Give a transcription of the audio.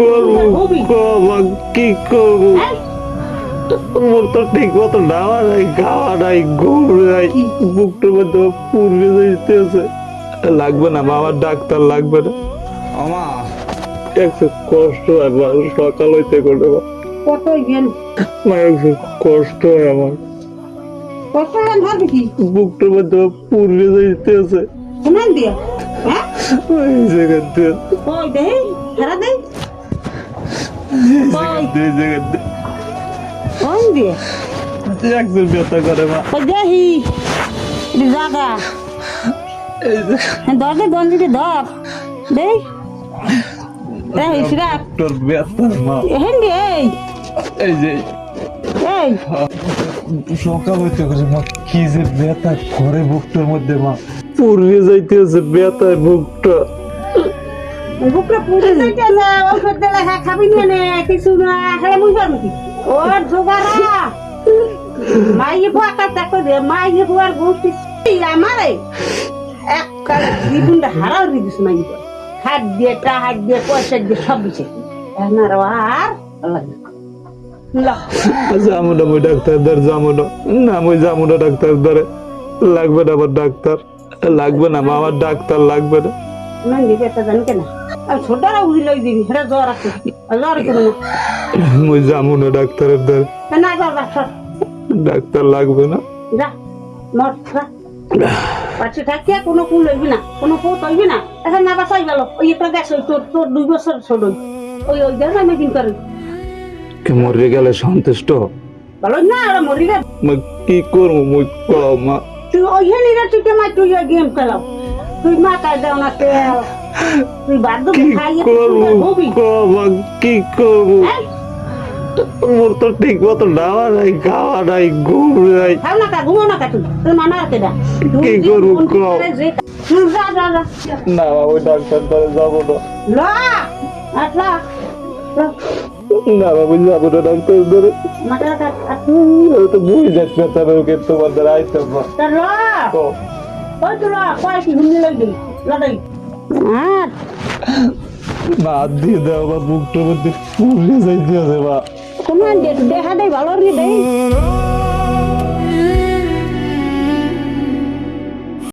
করবো কি করবো মোর তো ঠিক মতো নামা নাই খাওয়া নাই ঘুম নাই বুকটার মধ্যে পুড়ে যাইতেছে লাগবে না মা আমার ডাক্তার লাগবে না আমা একটু কষ্ট হয় মা সকাল হইতে করে কত গেল মা একটু কষ্ট হয় আমার কত গান ভাবি কি বুকটার মধ্যে পুড়ে যাইতেছে শুনান দিয়া হ্যাঁ ওই জায়গাতে ওই দে হেরা দে এই জায়গাতে ওই দিয়ে একজন ব্যথা করে মা ওই দেহি এটি জাগা এই যে ধর দে গঞ্জিতে ধর দে এই সিরাপ তোর ব্যথা মা হেন দে এই যে এই সকাল হইতে করে মা কি যে ব্যথা করে বুকটার মধ্যে মা পুড়ে যাইতেছে ব্যথায় বুকটা বুকটা পুড়ে যাইতে না ওষুধ দিলে খাবি না কিছু না খেলে বুঝবার নাকি ও জোগাড়া মাইয়ে বুয়াটা দেখো দে মাইয়ে বুয়ার গোষ্ঠী আমারে এক কালে জীবনটা হারাও দিস মাইয়ে বুয়া হাত দিয়ে হাত দিয়ে পয়সা দিয়ে সব দিছে এনার আর যাবো না মই ডাক্তার যাবো না মই যাবো না ডাক্তার দ্বারে লাগবে না আমার ডাক্তার লাগবে না মা আমার ডাক্তার লাগবে না মান দিবে তা জানি কেন আর ছোটরা উড়ি লই দিবি হেরা জ্বর আছে জ্বর কেন না মই যাবো না ডাক্তারের দ্বারে না যা ডাক্তার ডাক্তার লাগবে না যা মর যা পাচ্ছি থাকিয়া কোনো কুল লইবি না কোনো কুল লইবি না এখন না বাসাই গেল ওই একটা গ্যাস ওই তোর 2 বছর ছোট ওই দেখ আমি দিন করে কে মরে গেলে সন্তুষ্ট ভালো না ওরা মরি রে মই কি করবো মই কও মা তুই ওইখানে রে তুই কেমন তুই গেম খেলাও তুই মা কাজ দাও না তেল তুই বাদ কি খাইয়ে করবো হবি মা কি করবো মোর তো ঠিক মতো নামা নাই খাওয়া নাই ঘুম নাই খাও না কা ঘুমো না কা তুই তোর মানা আছে দা কি করবো কও যা যা যা না ওই ডাক্তার দ্বারে যাবো না লা আটলা না বাবু যাবো না ডাক্তার দ্বারে মাথা কাট তো বুঝে যাচ্ছে তবে ওকে তোমার দ্বারা আইতে পারবো তা লা ওই তো লা কয় কি ঘুমিয়ে লাগি লড়াই আর মা দিয়ে দাও বা বুকটার মধ্যে পুড়ে যাইতে আছে মা তোমার দেখা দেই ভালো রে দেই